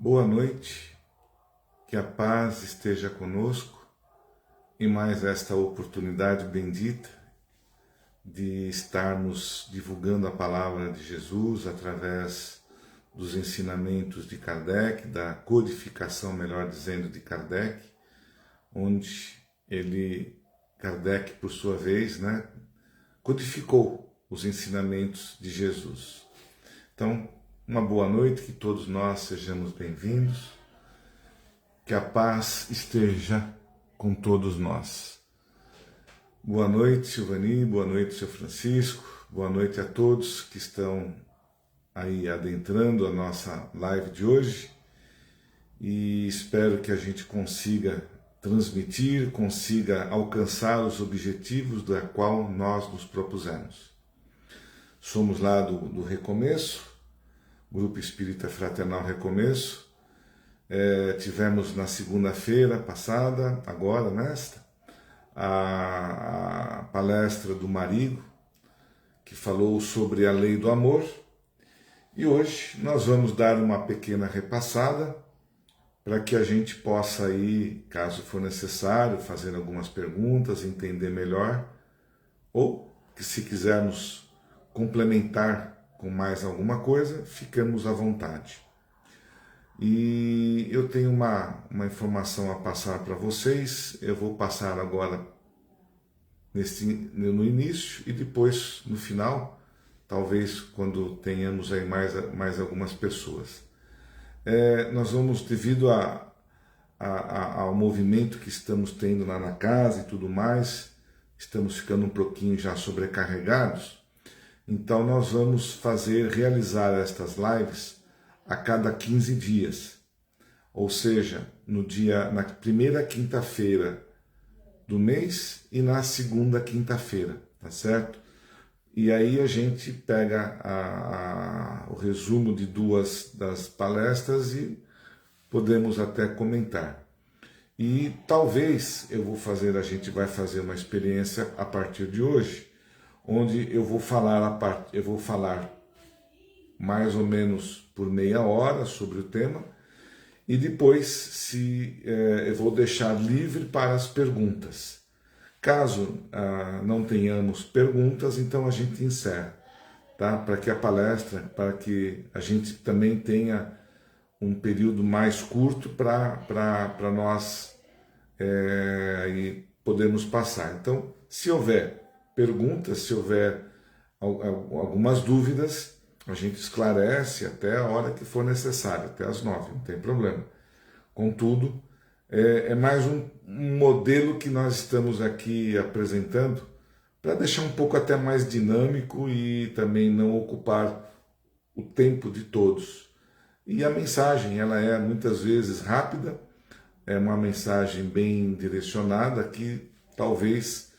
Boa noite, que a paz esteja conosco em mais esta oportunidade bendita de estarmos divulgando a palavra de Jesus através dos ensinamentos de Kardec, da codificação, melhor dizendo, de Kardec, onde Kardec, por sua vez, codificou os ensinamentos de Jesus. Então, uma boa noite, que todos nós sejamos bem-vindos, que a paz esteja com todos nós. Boa noite, Silvani, boa noite, Sr. Francisco, boa noite a todos que estão aí adentrando a nossa live de hoje e espero que a gente consiga transmitir, consiga alcançar os objetivos da qual nós nos propusemos. Somos lá do Recomeço, Grupo Espírita Fraternal Recomeço. Tivemos na segunda-feira passada, agora nesta, a palestra do Marigo, que falou sobre a lei do amor. E hoje nós vamos dar uma pequena repassada para que a gente possa aí, caso for necessário, fazer algumas perguntas, entender melhor, ou que se quisermos complementar com mais alguma coisa, ficamos à vontade. E eu tenho uma informação a passar para vocês, eu vou passar agora no início e depois no final, talvez quando tenhamos aí mais algumas pessoas. Nós vamos, devido ao movimento que estamos tendo lá na casa e tudo mais, estamos ficando um pouquinho já sobrecarregados. Então nós vamos realizar estas lives a cada 15 dias, ou seja, na primeira quinta-feira do mês e na segunda quinta-feira, tá certo? E aí a gente pega o resumo de duas das palestras e podemos até comentar. E talvez a gente vai fazer uma experiência a partir de hoje, onde eu vou falar mais ou menos por meia hora sobre o tema e depois eu vou deixar livre para as perguntas. Caso não tenhamos perguntas, então a gente encerra, tá? Para que a gente também tenha um período mais curto para nós podermos passar. Então, se houver perguntas, se houver algumas dúvidas, a gente esclarece até a hora que for necessário, até às 9, não tem problema. Contudo, é mais um modelo que nós estamos aqui apresentando para deixar um pouco até mais dinâmico e também não ocupar o tempo de todos. E a mensagem, ela é muitas vezes rápida, é uma mensagem bem direcionada que talvez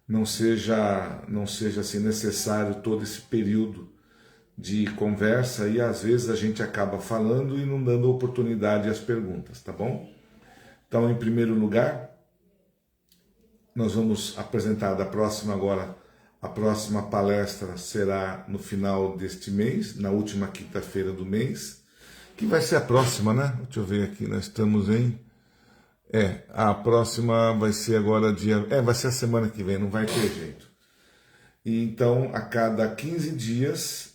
não seja assim necessário todo esse período de conversa e às vezes a gente acaba falando e não dando oportunidade às perguntas, tá bom? Então, em primeiro lugar, nós vamos apresentar a próxima palestra será no final deste mês, na última quinta-feira do mês, que vai ser a próxima, né? Deixa eu ver aqui, nós estamos a próxima vai ser agora vai ser a semana que vem, não vai ter jeito. E então, a cada 15 dias,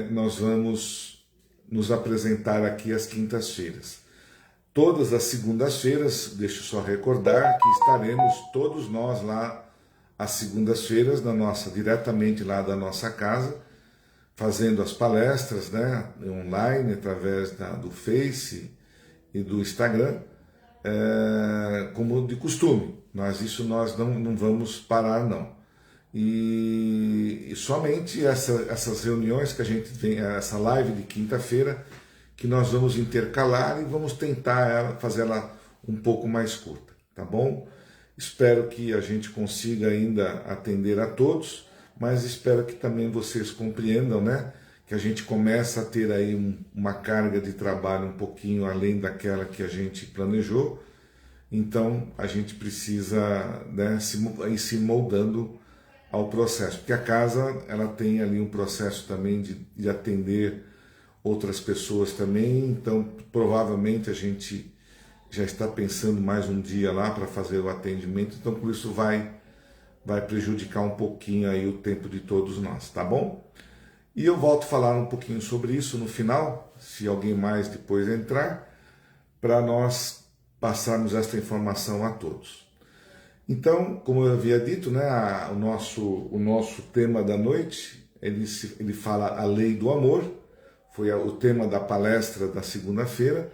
nós vamos nos apresentar aqui às quintas-feiras. Todas as segundas-feiras, deixa eu só recordar que estaremos todos nós lá às segundas-feiras, diretamente lá da nossa casa, fazendo as palestras, online, através do Face e do Instagram, como de costume. Nós não vamos parar, não. E somente essas reuniões que a gente tem, essa live de quinta-feira, que nós vamos intercalar e vamos tentar fazer ela um pouco mais curta, tá bom? Espero que a gente consiga ainda atender a todos, mas espero que também vocês compreendam, que a gente começa a ter aí uma carga de trabalho um pouquinho além daquela que a gente planejou, então a gente precisa ir se moldando ao processo, porque a casa ela tem ali um processo também de atender outras pessoas também, então provavelmente a gente já está pensando mais um dia lá para fazer o atendimento, então por isso vai prejudicar um pouquinho aí o tempo de todos nós, tá bom? E eu volto a falar um pouquinho sobre isso no final, se alguém mais depois entrar, para nós passarmos esta informação a todos. Então, como eu havia dito, né, o nosso tema da noite, ele fala a lei do amor, foi o tema da palestra da segunda-feira,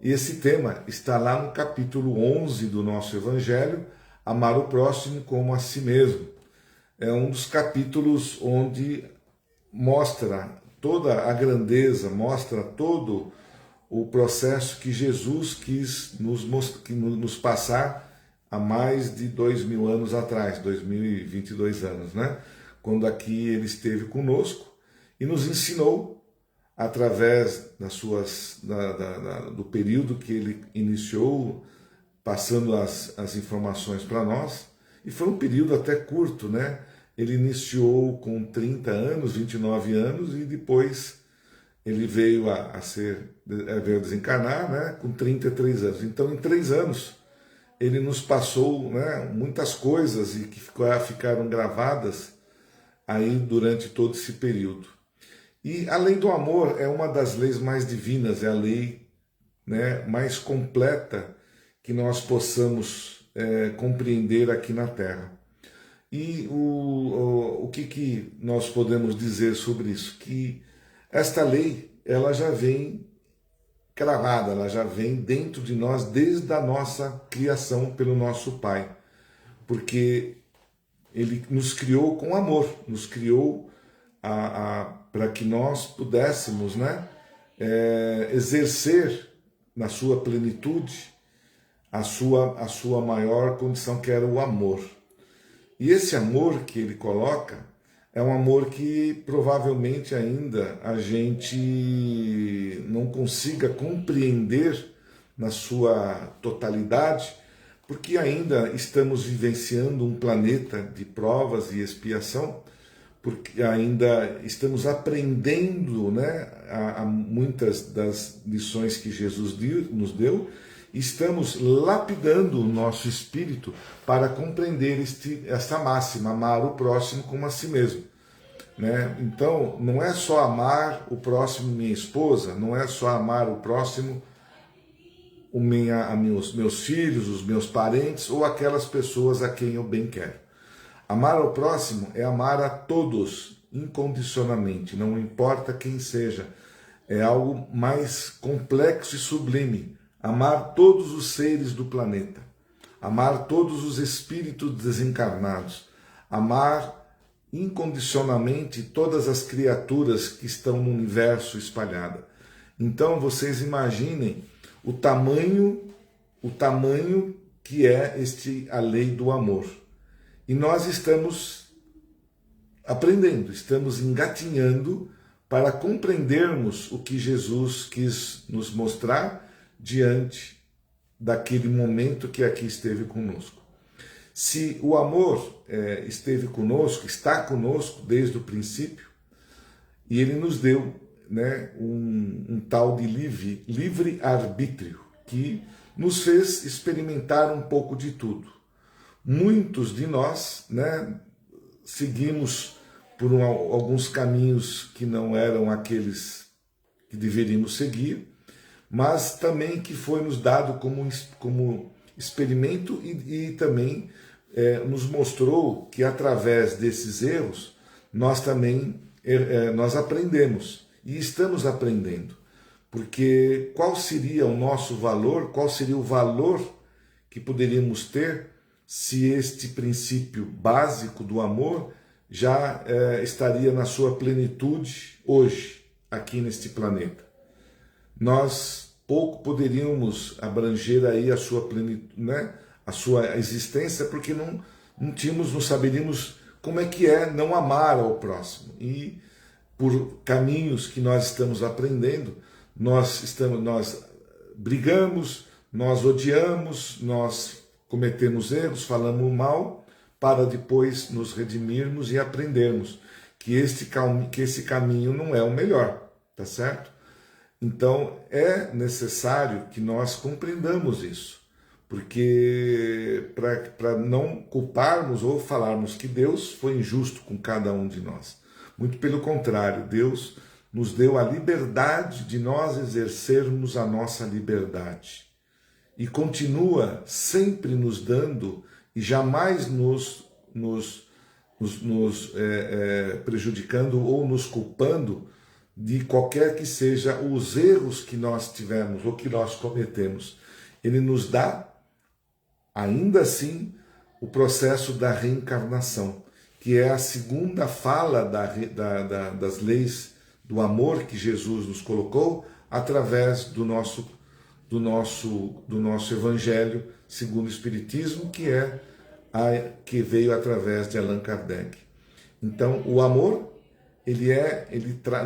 e esse tema está lá no capítulo 11 do nosso Evangelho, amar o próximo como a si mesmo. É um dos capítulos onde mostra toda a grandeza, mostra todo o processo que Jesus quis nos passar há mais de 2000 anos atrás, 2022 anos, né? Quando aqui ele esteve conosco e nos ensinou através do período que ele iniciou, passando as informações para nós, e foi um período até curto, né? Ele iniciou com 30 anos, 29 anos, e depois ele veio veio desencarnar, né? Com 33 anos. Então, em 3 anos, ele nos passou, né, muitas coisas e que ficaram gravadas aí durante todo esse período. E a lei do amor é uma das leis mais divinas, é a lei, né, mais completa que nós possamos compreender aqui na Terra. E o que nós podemos dizer sobre isso? Que esta lei, ela já vem cravada, ela já vem dentro de nós desde a nossa criação pelo nosso Pai. Porque ele nos criou com amor, nos criou para que nós pudéssemos, né, exercer na sua plenitude a sua maior condição, que era o amor. E esse amor que ele coloca é um amor que provavelmente ainda a gente não consiga compreender na sua totalidade, porque ainda estamos vivenciando um planeta de provas e expiação, porque ainda estamos aprendendo, né, a muitas das lições que Jesus nos deu, e estamos lapidando o nosso espírito para compreender essa máxima, amar o próximo como a si mesmo. Né? Então, não é só amar o próximo, minha esposa, não é só amar o próximo, meus filhos, os meus parentes ou aquelas pessoas a quem eu bem quero. Amar ao próximo é amar a todos incondicionalmente, não importa quem seja. É algo mais complexo e sublime. Amar todos os seres do planeta, amar todos os espíritos desencarnados, amar incondicionalmente todas as criaturas que estão no universo espalhada. Então vocês imaginem o tamanho que é a lei do amor. E nós estamos aprendendo, estamos engatinhando para compreendermos o que Jesus quis nos mostrar diante daquele momento que aqui esteve conosco. Se o amor esteve conosco, está conosco desde o princípio, e ele nos deu, né, um tal de livre arbítrio, que nos fez experimentar um pouco de tudo. Muitos de nós, né, seguimos por alguns caminhos que não eram aqueles que deveríamos seguir, mas também que foi nos dado como experimento e também nos mostrou que através desses erros nós também nós aprendemos e estamos aprendendo. Porque qual seria o nosso valor, qual seria o valor que poderíamos ter se este princípio básico do amor já estaria na sua plenitude hoje, aqui neste planeta? Nós pouco poderíamos abranger aí a sua plenitude, né? A sua existência, porque não saberíamos como é não amar ao próximo. E por caminhos que nós estamos aprendendo, nós brigamos, nós odiamos, nós cometemos erros, falamos mal, para depois nos redimirmos e aprendermos que esse caminho não é o melhor, tá certo? Então, é necessário que nós compreendamos isso, porque para não culparmos ou falarmos que Deus foi injusto com cada um de nós. Muito pelo contrário, Deus nos deu a liberdade de nós exercermos a nossa liberdade. E continua sempre nos dando e jamais nos prejudicando ou nos culpando de qualquer que seja os erros que nós tivemos ou que nós cometemos. Ele nos dá, ainda assim, o processo da reencarnação, que é a segunda fala das leis do amor que Jesus nos colocou através do nosso Evangelho segundo o Espiritismo, que veio através de Allan Kardec. Então, o amor,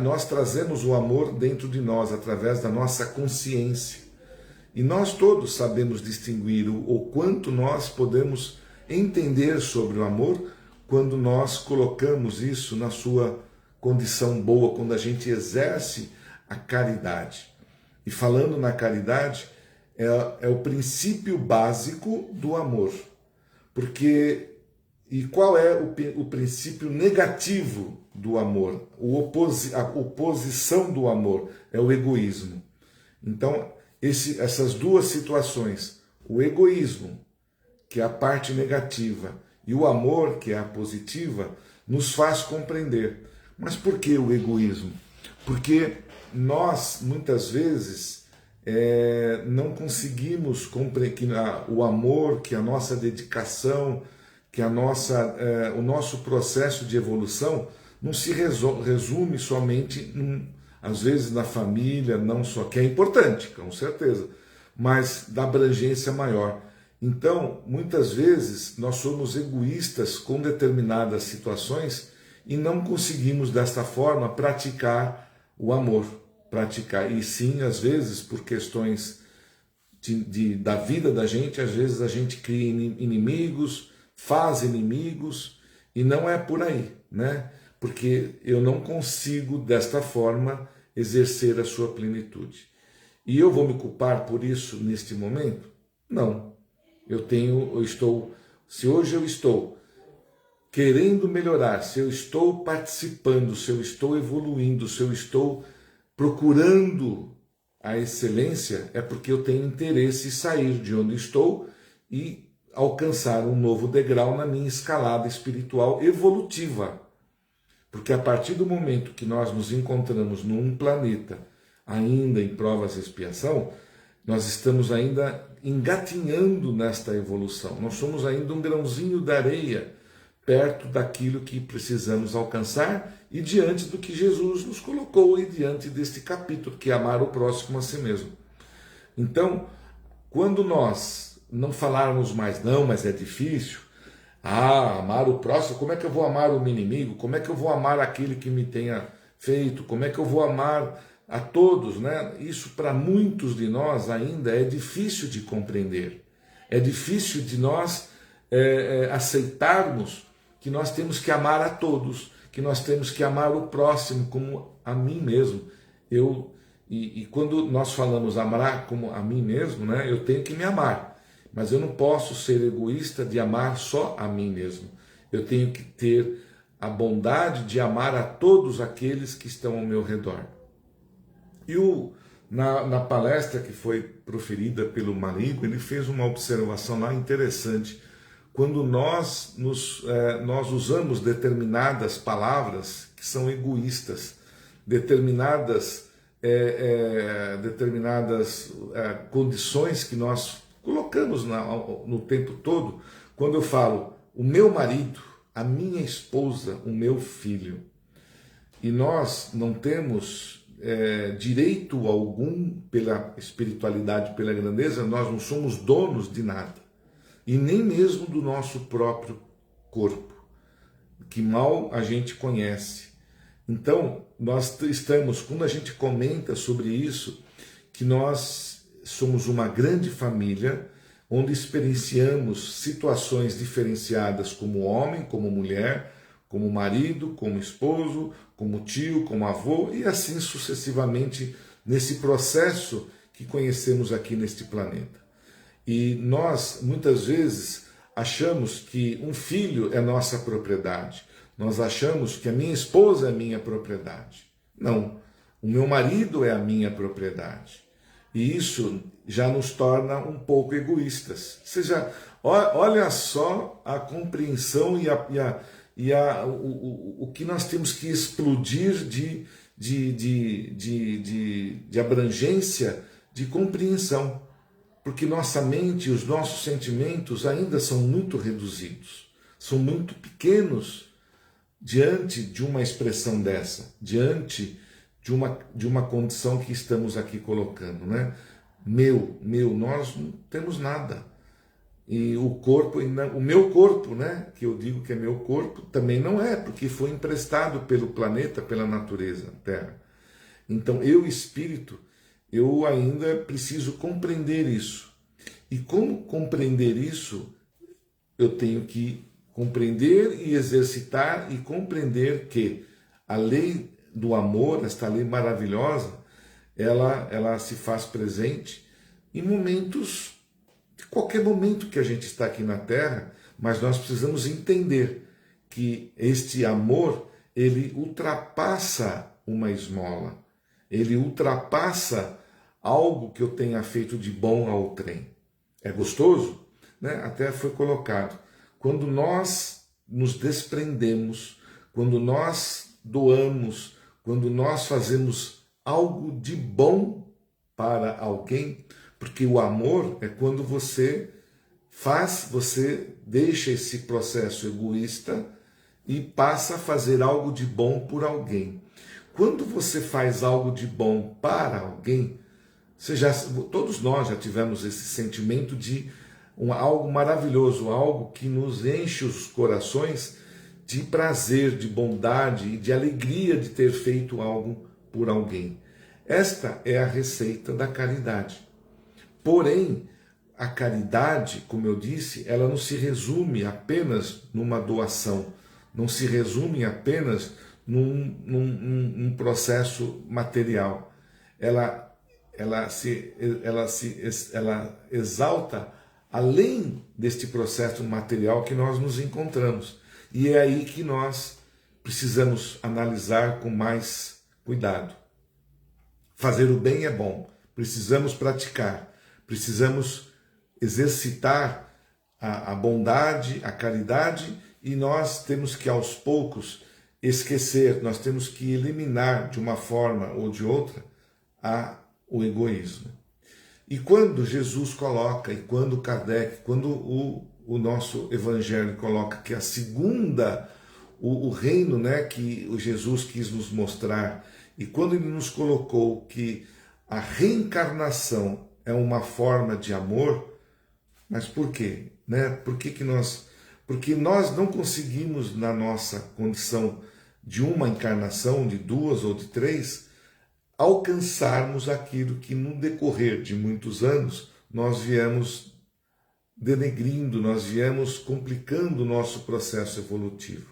nós trazemos o amor dentro de nós através da nossa consciência. E nós todos sabemos distinguir o quanto nós podemos entender sobre o amor quando nós colocamos isso na sua condição boa, quando a gente exerce a caridade. E falando na caridade, é o princípio básico do amor. E qual é o princípio negativo do amor? A oposição do amor é o egoísmo. Então, essas duas situações, o egoísmo, que é a parte negativa, e o amor, que é a positiva, nos faz compreender. Mas por que o egoísmo? Porque nós, muitas vezes, não conseguimos compreender que o amor, que a nossa dedicação, que o nosso processo de evolução não se resume somente, às vezes, na família, não só, que é importante, com certeza, mas da abrangência maior. Então, muitas vezes, nós somos egoístas com determinadas situações e não conseguimos, desta forma, praticar o amor. E sim, às vezes, por questões da vida da gente, às vezes a gente cria inimigos, faz inimigos, e não é por aí, né? Porque eu não consigo, desta forma, exercer a sua plenitude. E eu vou me culpar por isso neste momento? Não. Se hoje eu estou querendo melhorar, se eu estou participando, se eu estou evoluindo, se eu estou procurando a excelência, é porque eu tenho interesse em sair de onde estou e alcançar um novo degrau na minha escalada espiritual evolutiva. Porque a partir do momento que nós nos encontramos num planeta ainda em provas e expiação, nós estamos ainda engatinhando nesta evolução. Nós somos ainda um grãozinho de areia perto daquilo que precisamos alcançar e diante do que Jesus nos colocou e diante deste capítulo, que é amar o próximo a si mesmo. Então, quando nós não falarmos mais, não, mas é difícil, amar o próximo, como é que eu vou amar o meu inimigo? Como é que eu vou amar aquele que me tenha feito? Como é que eu vou amar a todos, né? Isso para muitos de nós ainda é difícil de compreender. É difícil de nós aceitarmos que nós temos que amar a todos, que nós temos que amar o próximo como a mim mesmo. E quando nós falamos amar como a mim mesmo, né? Eu tenho que me amar, mas eu não posso ser egoísta de amar só a mim mesmo. Eu tenho que ter a bondade de amar a todos aqueles que estão ao meu redor. E na palestra que foi proferida pelo Marigo, ele fez uma observação lá interessante. Quando nós usamos determinadas palavras que são egoístas, determinadas condições que nós colocamos no tempo todo, quando eu falo o meu marido, a minha esposa, o meu filho, e nós não temos direito algum pela espiritualidade, pela grandeza, nós não somos donos de nada, e nem mesmo do nosso próprio corpo, que mal a gente conhece. Então, nós estamos, quando a gente comenta sobre isso, que nós somos uma grande família, onde experienciamos situações diferenciadas como homem, como mulher, como marido, como esposo, como tio, como avô, e assim sucessivamente nesse processo que conhecemos aqui neste planeta. E nós, muitas vezes, achamos que um filho é nossa propriedade. Nós achamos que a minha esposa é minha propriedade. Não, o meu marido é a minha propriedade. E isso já nos torna um pouco egoístas. Ou seja, olha só a compreensão o que nós temos que explodir de abrangência, de compreensão. Porque nossa mente e os nossos sentimentos ainda são muito reduzidos, são muito pequenos diante de uma expressão dessa, diante de uma condição que estamos aqui colocando, né? Nós não temos nada. E o corpo, o meu corpo, né, que eu digo que é meu corpo, também não é, porque foi emprestado pelo planeta, pela natureza, Terra. Então, eu, espírito, eu ainda preciso compreender isso. E como compreender isso? Eu tenho que compreender e exercitar e compreender que a lei do amor, esta lei maravilhosa, ela se faz presente em momentos, qualquer momento que a gente está aqui na Terra, mas nós precisamos entender que este amor, ele ultrapassa uma esmola, ele ultrapassa algo que eu tenha feito de bom ao trem. É gostoso? Né? Até foi colocado. Quando nós nos desprendemos, quando nós doamos, quando nós fazemos algo de bom para alguém, porque o amor é quando você deixa esse processo egoísta e passa a fazer algo de bom por alguém. Quando você faz algo de bom para alguém, todos nós já tivemos esse sentimento de algo maravilhoso, algo que nos enche os corações de prazer, de bondade e de alegria de ter feito algo por alguém. Esta é a receita da caridade. Porém, a caridade, como eu disse, ela não se resume apenas numa doação, não se resume apenas num processo material. Ela exalta além deste processo material que nós nos encontramos. E é aí que nós precisamos analisar com mais cuidado. Fazer o bem é bom, precisamos praticar, precisamos exercitar a bondade, a caridade, e nós temos que aos poucos esquecer, nós temos que eliminar de uma forma ou de outra o egoísmo. E quando Jesus coloca, e quando Kardec, quando o nosso Evangelho coloca que a segunda, o reino, né, que o Jesus quis nos mostrar, e quando ele nos colocou que a reencarnação é uma forma de amor, mas por quê? Né? Porque nós não conseguimos, na nossa condição de uma encarnação, de duas ou de três, alcançarmos aquilo que no decorrer de muitos anos nós viemos denegrindo, nós viemos complicando o nosso processo evolutivo.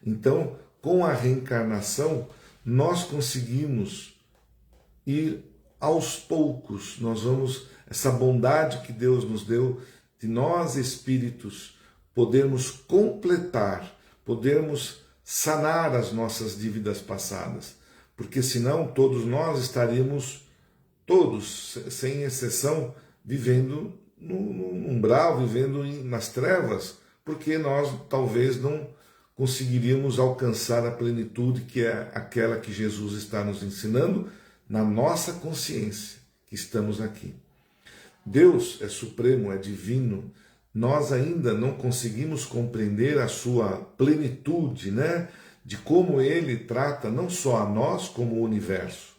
Então, com a reencarnação, nós conseguimos ir aos poucos, essa bondade que Deus nos deu, de nós espíritos podermos completar, podermos sanar as nossas dívidas passadas, porque senão todos nós estaríamos, todos, sem exceção, vivendo no umbral, vivendo nas trevas, porque nós talvez não conseguiríamos alcançar a plenitude que é aquela que Jesus está nos ensinando na nossa consciência que estamos aqui. Deus é supremo, é divino, nós ainda não conseguimos compreender a sua plenitude, né? De como ele trata não só a nós, como o universo.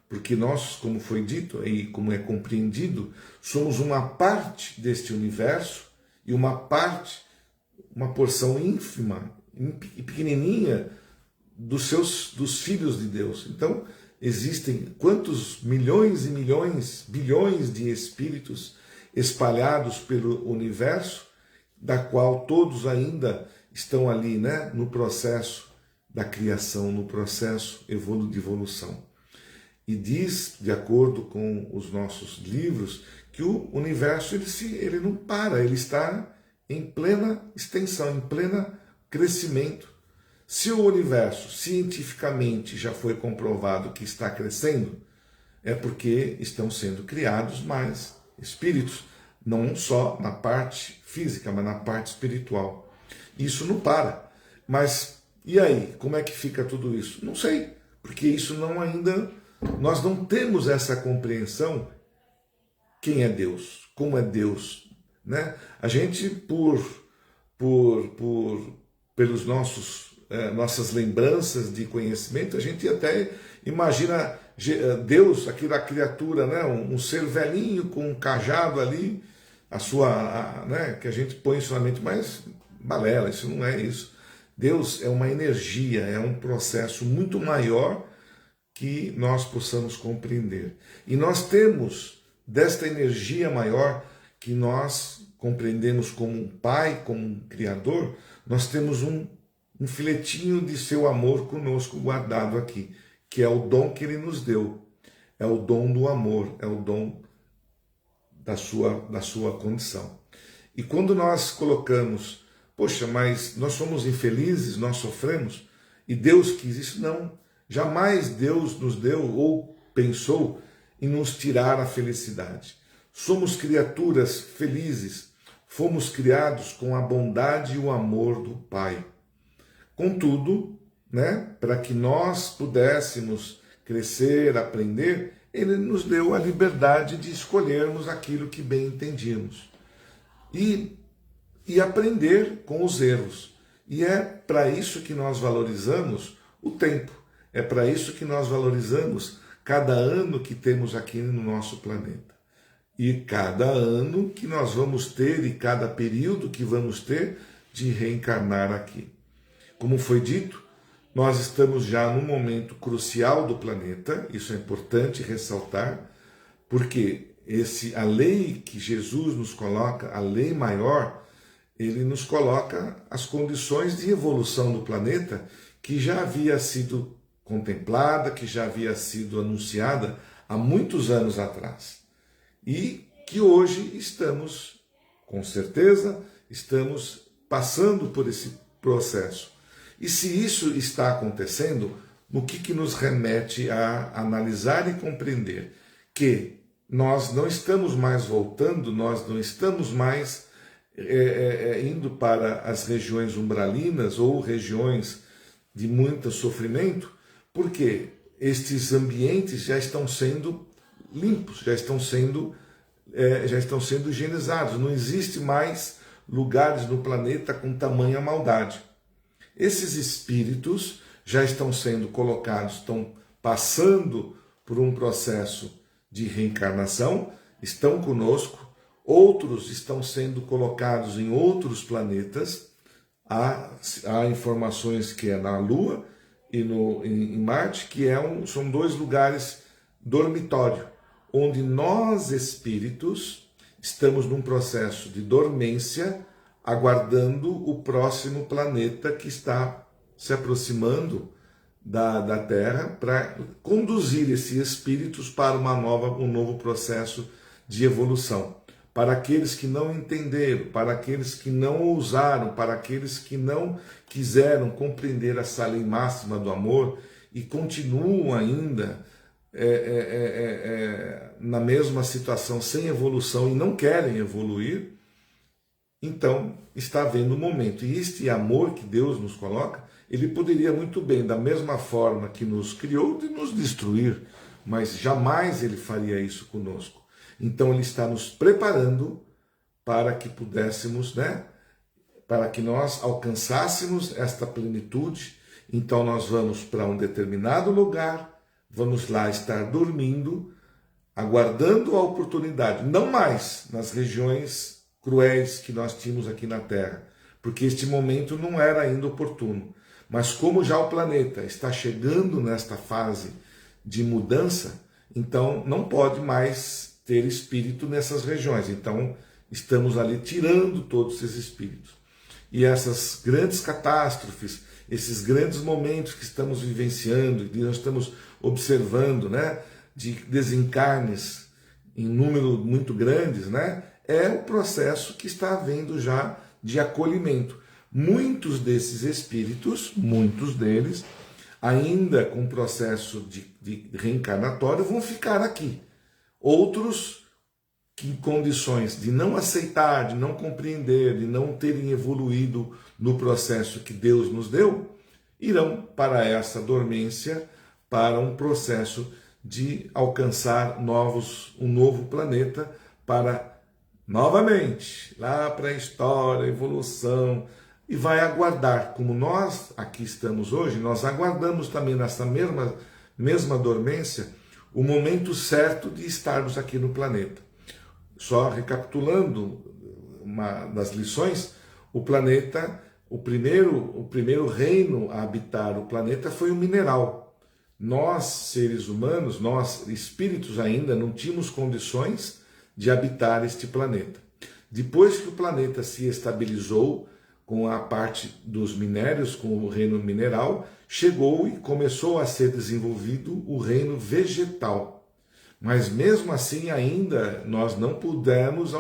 Porque nós, como foi dito e como é compreendido, somos uma parte deste universo e uma porção ínfima e pequenininha dos filhos de Deus. Então, existem quantos milhões e milhões, bilhões de espíritos espalhados pelo universo, da qual todos ainda estão ali, né, no processo da criação, no processo de evolução. E diz, de acordo com os nossos livros, que o universo ele não para, ele está em plena extensão, em pleno crescimento. Se o universo cientificamente já foi comprovado que está crescendo, é porque estão sendo criados mais espíritos, não só na parte física, mas na parte espiritual. Isso não para. Mas e aí, como é que fica tudo isso? Não sei, porque isso não ainda, nós não temos essa compreensão quem é Deus, como é Deus, né? A gente pelos nossas lembranças de conhecimento, a gente até imagina Deus, aquela criatura, né? Um ser velhinho com um cajado ali, né? Que a gente põe isso na mente, mas balela, isso não é isso. Deus é uma energia, é um processo muito maior que nós possamos compreender. E nós temos desta energia maior que nós compreendemos como um Pai, como um Criador, nós temos um filetinho de seu amor conosco guardado aqui, que é o dom que Ele nos deu. É o dom do amor, é o dom da sua condição. E quando nós colocamos, poxa, mas nós somos infelizes, nós sofremos, e Deus quis isso? Não. Jamais Deus nos deu ou pensou em nos tirar a felicidade. Somos criaturas felizes, fomos criados com a bondade e o amor do Pai. Contudo, né, para que nós pudéssemos crescer, aprender, Ele nos deu a liberdade de escolhermos aquilo que bem entendíamos. E aprender com os erros. E é para isso que nós valorizamos o tempo. É para isso que nós valorizamos cada ano que temos aqui no nosso planeta. E cada ano que nós vamos ter e cada período que vamos ter de reencarnar aqui. Como foi dito, nós estamos já num momento crucial do planeta, isso é importante ressaltar, porque a lei que Jesus nos coloca, a lei maior, ele nos coloca as condições de evolução do planeta que já havia sido contemplada, que já havia sido anunciada há muitos anos atrás. E que hoje estamos, com certeza, estamos passando por esse processo. E se isso está acontecendo, o que nos remete a analisar e compreender que nós não estamos mais voltando, nós não estamos mais indo para as regiões umbralinas ou regiões de muito sofrimento, porque estes ambientes já estão sendo limpos, já estão sendo higienizados. Não existe mais lugares no planeta com tamanha maldade. Esses espíritos já estão sendo colocados, estão passando por um processo de reencarnação, estão conosco, outros estão sendo colocados em outros planetas. Há informações que é na Lua e em Marte, que são dois lugares dormitório, onde nós espíritos estamos num processo de dormência, aguardando o próximo planeta que está se aproximando da Terra para conduzir esses espíritos para um novo processo de evolução. Para aqueles que não entenderam, para aqueles que não ousaram, para aqueles que não quiseram compreender essa lei máxima do amor e continuam ainda na mesma situação, sem evolução e não querem evoluir, então está havendo um momento. E este amor que Deus nos coloca, Ele poderia muito bem, da mesma forma que nos criou, de nos destruir, mas jamais Ele faria isso conosco. Então Ele está nos preparando para que pudéssemos, para que nós alcançássemos esta plenitude. Então nós vamos para um determinado lugar, vamos lá estar dormindo, aguardando a oportunidade, não mais nas regiões cruéis que nós tínhamos aqui na Terra, porque este momento não era ainda oportuno. Mas como já o planeta está chegando nesta fase de mudança, então não pode mais ter espírito nessas regiões. Então estamos ali tirando todos esses espíritos. E essas grandes catástrofes, esses grandes momentos que estamos vivenciando, que nós estamos observando, né, de desencarnes em número muito grandes, né, é o processo que está havendo já de acolhimento. Muitos desses espíritos, muitos deles, ainda com processo de reencarnatório, vão ficar aqui. Outros, que em condições de não aceitar, de não compreender, de não terem evoluído no processo que Deus nos deu, irão para essa dormência, para um processo de alcançar um novo planeta, para novamente, lá para a história, a evolução, e vai aguardar, como nós aqui estamos hoje, nós aguardamos também nessa mesma dormência, o momento certo de estarmos aqui no planeta. Só recapitulando uma das lições, o planeta, o primeiro reino a habitar o planeta foi o mineral. Nós, seres humanos, nós, espíritos ainda, não tínhamos condições de habitar este planeta. Depois que o planeta se estabilizou com a parte dos minérios, com o reino mineral, chegou e começou a ser desenvolvido o reino vegetal. Mas mesmo assim ainda nós não pudemos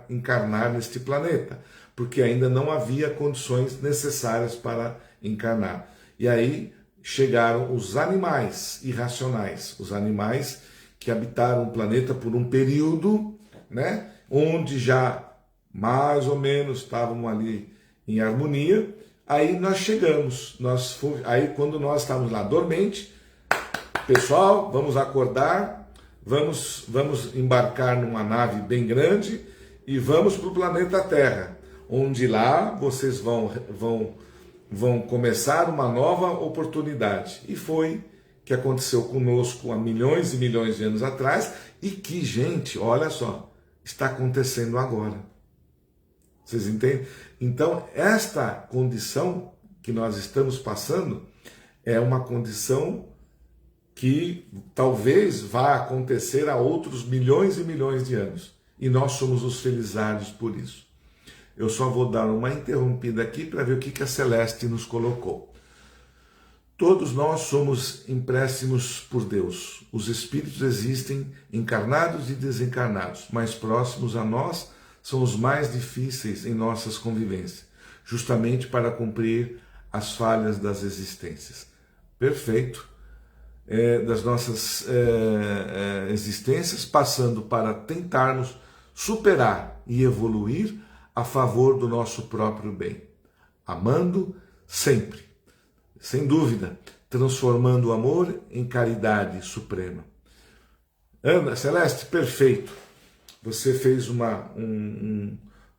encarnar neste planeta, porque ainda não havia condições necessárias para encarnar. E aí chegaram os animais irracionais, os animais que habitaram o planeta por um período, né, onde já mais ou menos estavam ali em harmonia. Aí nós chegamos, aí quando nós estávamos lá dormente, pessoal, vamos acordar, vamos embarcar numa nave bem grande e vamos para o planeta Terra, onde lá vocês vão começar uma nova oportunidade. E foi que aconteceu conosco há milhões e milhões de anos atrás e que, gente, olha só, está acontecendo agora. Vocês entendem? Então, esta condição que nós estamos passando é uma condição que talvez vá acontecer a outros milhões e milhões de anos. E nós somos os felizardos por isso. Eu só vou dar uma interrompida aqui para ver o que a Celeste nos colocou. Todos nós somos empréstimos por Deus. Os espíritos existem encarnados e desencarnados. Mais próximos a nós são os mais difíceis em nossas convivências, justamente para cumprir as falhas das existências. Perfeito. Das nossas existências, passando para tentarmos superar e evoluir a favor do nosso próprio bem, amando sempre, sem dúvida, transformando o amor em caridade suprema. Ana Celeste, perfeito. Você fez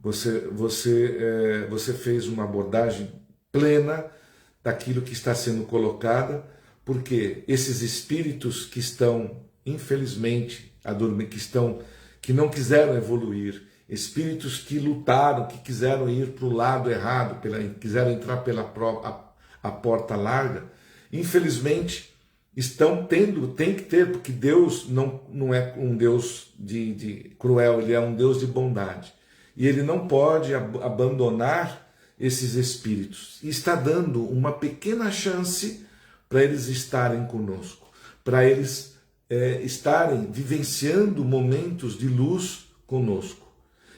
você fez uma abordagem plena daquilo que está sendo colocada, porque esses espíritos que estão, infelizmente, que não quiseram evoluir, espíritos que lutaram, que quiseram ir para o lado errado, quiseram entrar pela a porta larga, infelizmente tem que ter, porque Deus não é um Deus de cruel, ele é um Deus de bondade. E ele não pode abandonar esses espíritos. E está dando uma pequena chance para eles estarem conosco, para eles estarem vivenciando momentos de luz conosco.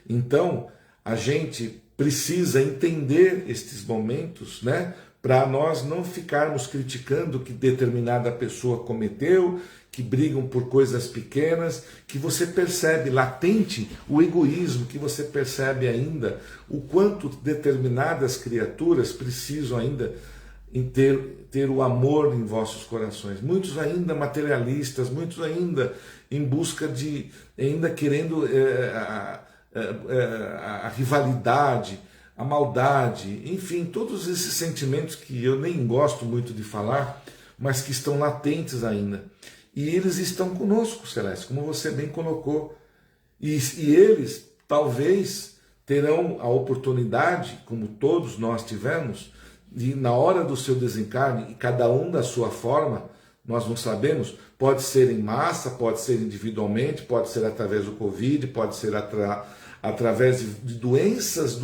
Então, a gente precisa entender estes momentos, né, para nós não ficarmos criticando o que determinada pessoa cometeu, que brigam por coisas pequenas, que você percebe latente o egoísmo, que você percebe ainda o quanto determinadas criaturas precisam ainda ter o amor em vossos corações. Muitos ainda materialistas, muitos ainda em busca de, ainda querendo a rivalidade, a maldade, enfim, todos esses sentimentos que eu nem gosto muito de falar, mas que estão latentes ainda. E eles estão conosco, Celeste, como você bem colocou. E eles talvez terão a oportunidade, como todos nós tivemos, de na hora do seu desencarne, e cada um da sua forma, nós não sabemos, pode ser em massa, pode ser individualmente, pode ser através do Covid, pode ser através de doenças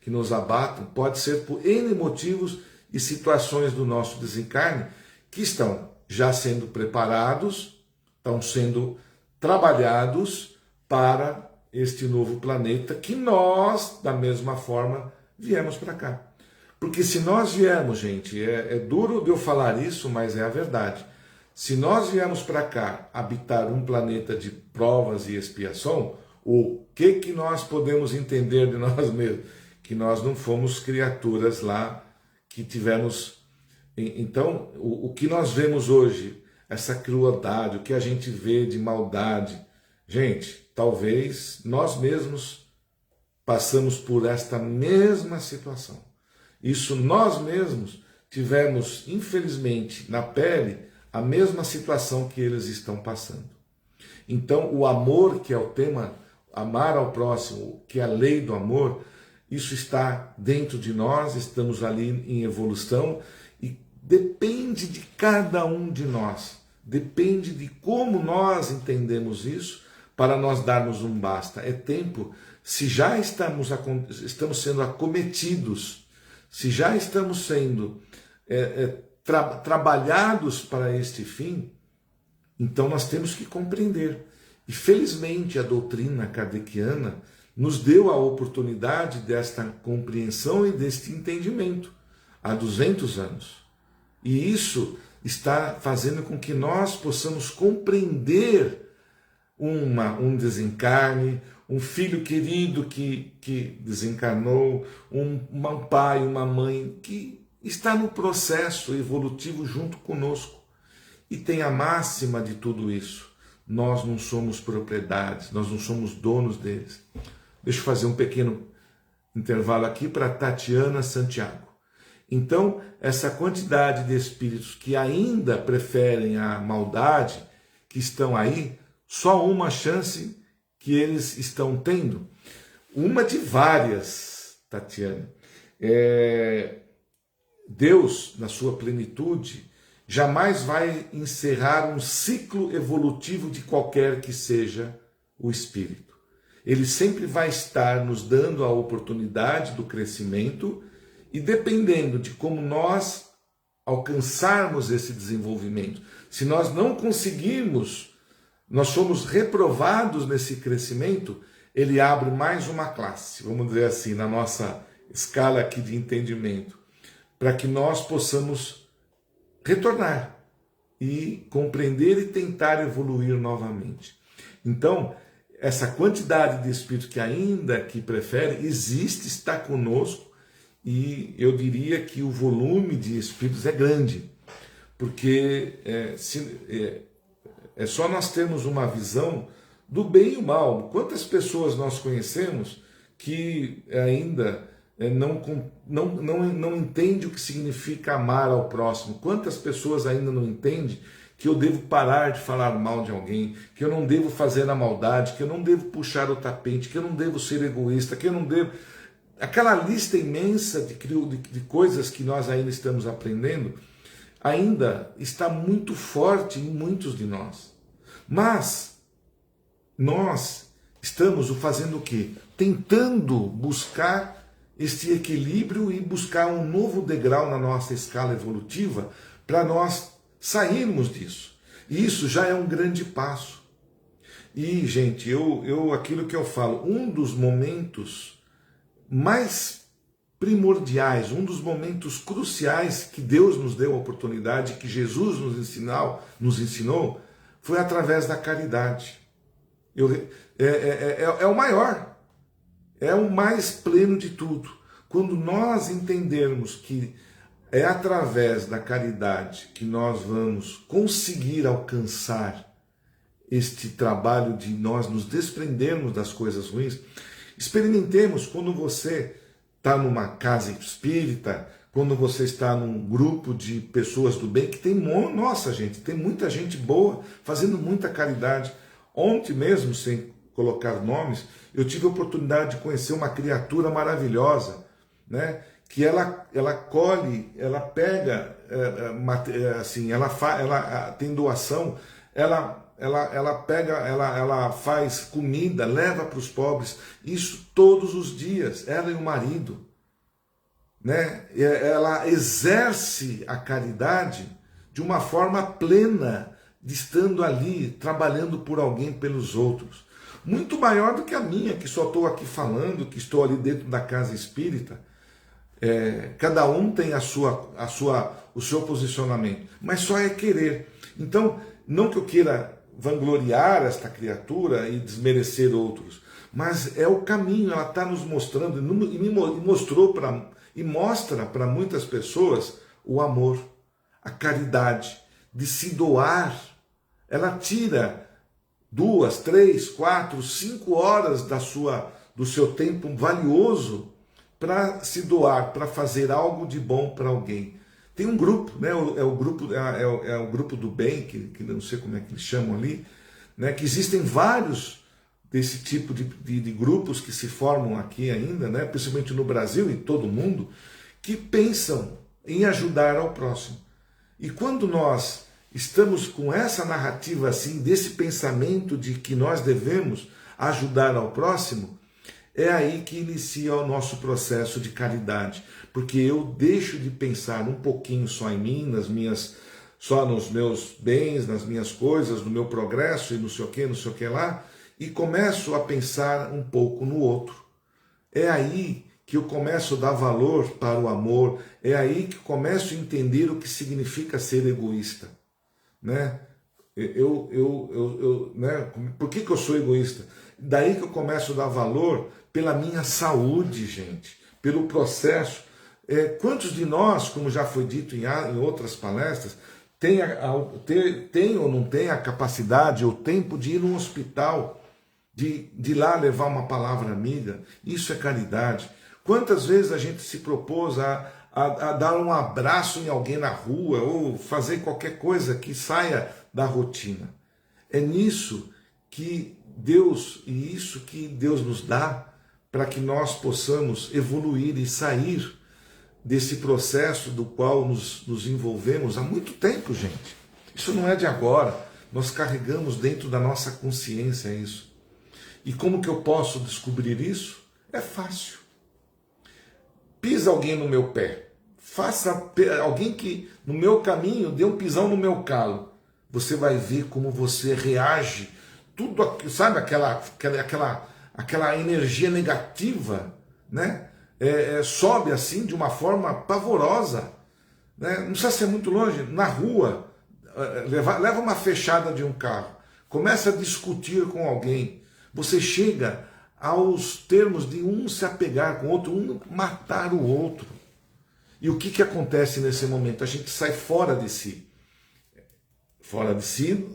que nos abatam, pode ser por N motivos e situações do nosso desencarne que estão já sendo preparados, estão sendo trabalhados para este novo planeta que nós, da mesma forma, viemos para cá. Porque se nós viemos, gente, é duro de eu falar isso, mas é a verdade. Se nós viemos para cá habitar um planeta de provas e expiação, o que nós podemos entender de nós mesmos? Que nós não fomos criaturas lá que tivemos... Então, o que nós vemos hoje, essa crueldade, o que a gente vê de maldade, gente, talvez nós mesmos passamos por esta mesma situação. Isso nós mesmos tivemos, infelizmente, na pele, a mesma situação que eles estão passando. Então, o amor, que é o tema, amar ao próximo, que é a lei do amor, isso está dentro de nós, estamos ali em evolução e depende de cada um de nós, depende de como nós entendemos isso para nós darmos um basta. É tempo, se já estamos sendo acometidos, se já estamos sendo trabalhados para este fim, então nós temos que compreender. E felizmente a doutrina kardeciana nos deu a oportunidade desta compreensão e deste entendimento há 200 anos. E isso está fazendo com que nós possamos compreender um desencarne, um filho querido que desencarnou, um pai, uma mãe que está no processo evolutivo junto conosco. E tem a máxima de tudo isso: nós não somos propriedades, nós não somos donos deles. Deixa eu fazer um pequeno intervalo aqui para Tatiana Santiago. Então, essa quantidade de espíritos que ainda preferem a maldade, que estão aí, só uma chance que eles estão tendo. Uma de várias, Tatiana. Deus, na sua plenitude, jamais vai encerrar um ciclo evolutivo de qualquer que seja o espírito. Ele sempre vai estar nos dando a oportunidade do crescimento e dependendo de como nós alcançarmos esse desenvolvimento. Se nós não conseguirmos, nós somos reprovados nesse crescimento, ele abre mais uma classe, vamos dizer assim, na nossa escala aqui de entendimento, para que nós possamos retornar e compreender e tentar evoluir novamente. Então, essa quantidade de espíritos que ainda que prefere, existe, está conosco, e eu diria que o volume de espíritos é grande, porque é só nós termos uma visão do bem e o mal. Quantas pessoas nós conhecemos que ainda não entendem o que significa amar ao próximo? Quantas pessoas ainda não entendem que eu devo parar de falar mal de alguém, que eu não devo fazer a maldade, que eu não devo puxar o tapete, que eu não devo ser egoísta, que eu não devo... Aquela lista imensa de coisas que nós ainda estamos aprendendo, ainda está muito forte em muitos de nós. Mas nós estamos fazendo o quê? Tentando buscar este equilíbrio e buscar um novo degrau na nossa escala evolutiva para nós sairmos disso. E isso já é um grande passo. E, gente, aquilo que eu falo, um dos momentos mais primordiais, um dos momentos cruciais que Deus nos deu a oportunidade, que Jesus nos ensinou, foi através da caridade. É o maior, é o mais pleno de tudo. Quando nós entendermos que é através da caridade que nós vamos conseguir alcançar este trabalho de nós nos desprendermos das coisas ruins. Experimentemos quando você está numa casa espírita, quando você está num grupo de pessoas do bem, que tem, nossa gente, tem muita gente boa, fazendo muita caridade. Ontem mesmo, sem colocar nomes, eu tive a oportunidade de conhecer uma criatura maravilhosa, né? Que ela colhe, ela pega, assim, ela tem doação, ela pega, ela faz comida, leva para os pobres, isso todos os dias, ela e o marido. né? Ela exerce a caridade de uma forma plena, de estando ali, trabalhando por alguém, pelos outros. Muito maior do que a minha, que só estou aqui falando, que estou ali dentro da casa espírita. Cada um tem o seu posicionamento, mas só é querer. Então, não que eu queira vangloriar esta criatura e desmerecer outros, mas é o caminho, ela está nos mostrando, e me mostrou e mostra para muitas pessoas o amor, a caridade, de se doar. Ela tira 2, 3, 4, 5 horas do seu tempo valioso para se doar, para fazer algo de bom para alguém. Tem um grupo, né? É o grupo do bem, que não sei como é que eles chamam ali, né? Que existem vários desse tipo de grupos que se formam aqui ainda, né? Principalmente no Brasil e todo mundo, que pensam em ajudar ao próximo. E quando nós estamos com essa narrativa assim, desse pensamento de que nós devemos ajudar ao próximo, é aí que inicia o nosso processo de caridade, porque eu deixo de pensar um pouquinho só em mim, só nos meus bens, nas minhas coisas, no meu progresso e não sei o que lá, e começo a pensar um pouco no outro. É aí que eu começo a dar valor para o amor, é aí que eu começo a entender o que significa ser egoísta, né? Né? Por que eu sou egoísta? Daí que eu começo a dar valor pela minha saúde, gente, pelo processo. Quantos de nós, como já foi dito em outras palestras, tem ou não tem a capacidade ou tempo de ir num hospital, de ir lá levar uma palavra amiga? Isso é caridade. Quantas vezes a gente se propôs a dar um abraço em alguém na rua ou fazer qualquer coisa que saia da rotina? É nisso que Deus nos dá para que nós possamos evoluir e sair desse processo do qual nos envolvemos há muito tempo, gente. Isso não é de agora. Nós carregamos dentro da nossa consciência isso. E como que eu posso descobrir isso? É fácil. Pisa alguém no meu pé. Faça alguém que no meu caminho dê um pisão no meu calo. Você vai ver como você reage. Tudo, sabe, aquela energia negativa, né? Sobe assim de uma forma pavorosa, né? Não precisa ser muito longe. Na rua, leva uma fechada de um carro, começa a discutir com alguém, você chega aos termos de um se apegar com o outro, um matar o outro. E o que acontece nesse momento? A gente sai fora de si. Fora de si,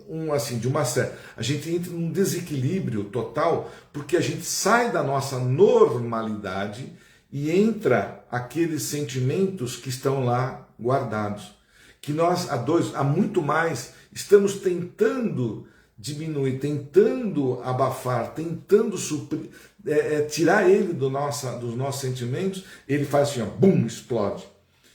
a gente entra num desequilíbrio total, porque a gente sai da nossa normalidade e entra aqueles sentimentos que estão lá guardados, que nós há muito mais estamos tentando diminuir, tentando abafar, tentando tirar ele dos nossos sentimentos. Ele faz assim, ó, bum, explode.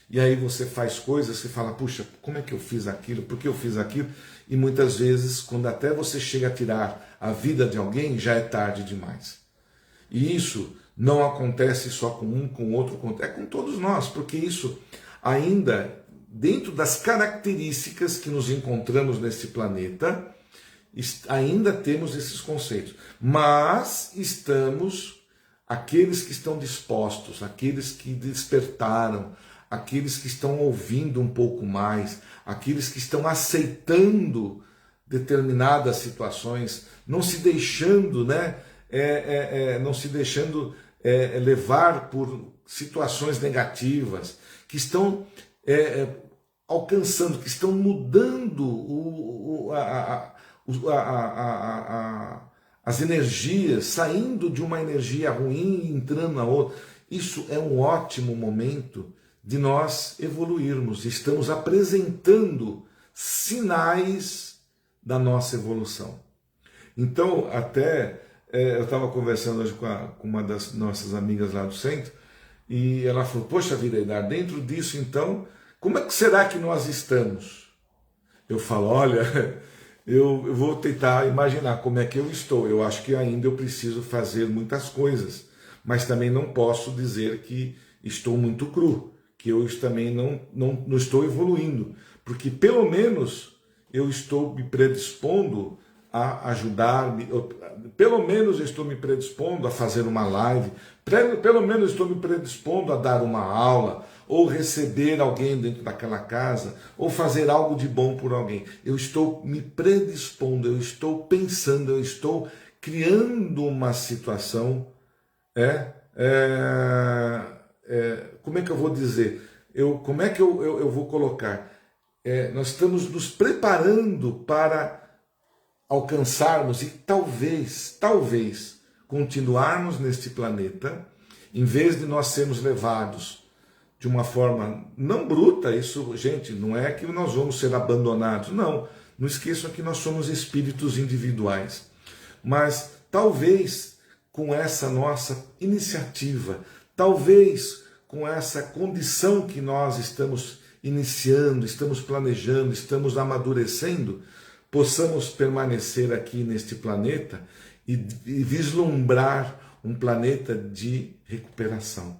E aí você faz coisas que fala, puxa, como é que eu fiz aquilo? Por que eu fiz aquilo? E muitas vezes, quando até você chega a tirar a vida de alguém, já é tarde demais. E isso não acontece só com um, com outro, é com todos nós, porque isso ainda, dentro das características que nos encontramos nesse planeta, ainda temos esses conceitos. Mas aqueles que estão dispostos, aqueles que despertaram, aqueles que estão ouvindo um pouco mais, aqueles que estão aceitando determinadas situações, não se deixando, né, levar por situações negativas, que estão alcançando, que estão mudando as energias, saindo de uma energia ruim e entrando na outra. Isso é um ótimo momento de nós evoluirmos. Estamos apresentando sinais da nossa evolução. Então, eu estava conversando hoje com uma das nossas amigas lá do centro, e ela falou, poxa vida, Eidar, dentro disso então, como é que será que nós estamos? Eu falo, olha, eu vou tentar imaginar como é que eu estou. Eu acho que ainda eu preciso fazer muitas coisas, mas também não posso dizer que estou muito cru, que eu também não estou evoluindo, porque pelo menos eu estou me predispondo a ajudar, pelo menos eu estou me predispondo a fazer uma live, pelo menos estou me predispondo a dar uma aula, ou receber alguém dentro daquela casa, ou fazer algo de bom por alguém. Eu estou me predispondo, eu estou pensando, eu estou criando uma situação, como é que eu vou dizer? Como é que eu vou colocar? Nós estamos nos preparando para alcançarmos e talvez continuarmos neste planeta, em vez de nós sermos levados de uma forma não bruta. Isso, gente, não é que nós vamos ser abandonados, não esqueçam que nós somos espíritos individuais, mas talvez com essa nossa iniciativa, talvez com essa condição que nós estamos iniciando, estamos planejando, estamos amadurecendo, possamos permanecer aqui neste planeta e vislumbrar um planeta de recuperação.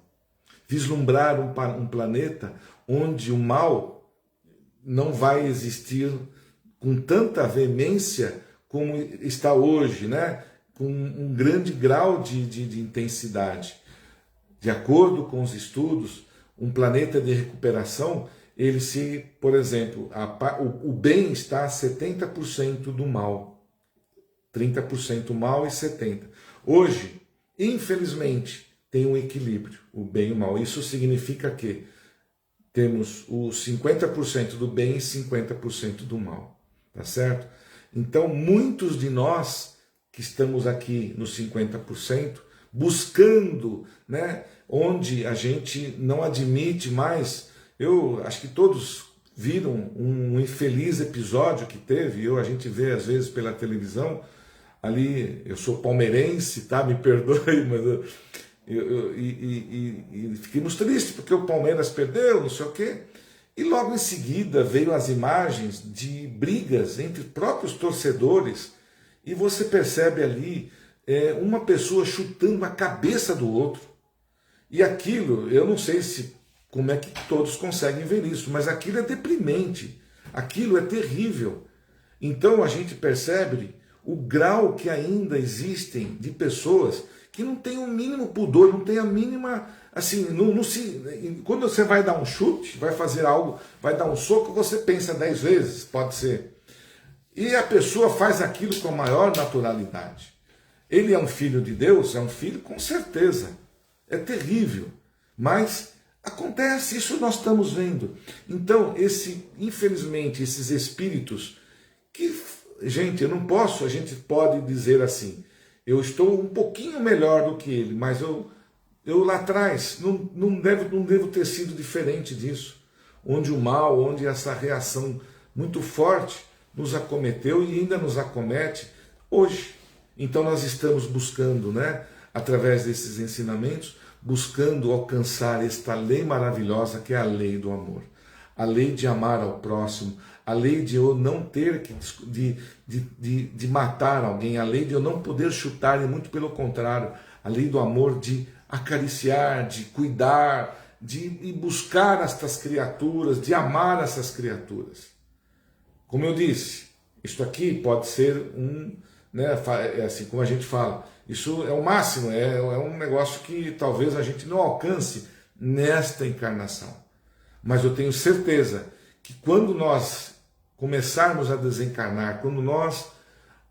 Vislumbrar um planeta onde o mal não vai existir com tanta veemência como está hoje, né? Com um grande grau de intensidade. De acordo com os estudos, um planeta de recuperação, por exemplo, o bem está a 70% do mal, 30% mal e 70%. Hoje, infelizmente, tem um equilíbrio, o bem e o mal. Isso significa que temos os 50% do bem e 50% do mal, tá certo? Então, muitos de nós que estamos aqui nos 50%, buscando, né, onde a gente não admite mais. Eu acho que todos viram um infeliz episódio que teve, a gente vê às vezes pela televisão, ali, eu sou palmeirense, tá? Me perdoe, mas fiquemos tristes porque o Palmeiras perdeu, não sei o quê. E logo em seguida veio as imagens de brigas entre próprios torcedores, e você percebe ali uma pessoa chutando a cabeça do outro. E aquilo, eu não sei como é que todos conseguem ver isso, mas aquilo é deprimente, aquilo é terrível. Então a gente percebe o grau que ainda existem de pessoas que não têm o mínimo pudor, não têm a mínima, assim, quando você vai dar um chute, vai fazer algo, vai dar um soco, você pensa 10 vezes, pode ser. E a pessoa faz aquilo com a maior naturalidade. Ele é um filho de Deus? É um filho, com certeza. É terrível, mas acontece, isso nós estamos vendo. Então, infelizmente, esses espíritos que, gente, a gente pode dizer assim, eu estou um pouquinho melhor do que ele, mas eu lá atrás não devo ter sido diferente disso, onde o mal, onde essa reação muito forte nos acometeu e ainda nos acomete hoje. Então nós estamos buscando, né, através desses ensinamentos, buscando alcançar esta lei maravilhosa que é a lei do amor. A lei de amar ao próximo, a lei de eu não ter de matar alguém, a lei de eu não poder chutar, e muito pelo contrário, a lei do amor de acariciar, de cuidar, de buscar estas criaturas, de amar essas criaturas. Como eu disse, isto aqui pode ser assim como a gente fala, isso é o máximo, é um negócio que talvez a gente não alcance nesta encarnação. Mas eu tenho certeza que quando nós começarmos a desencarnar,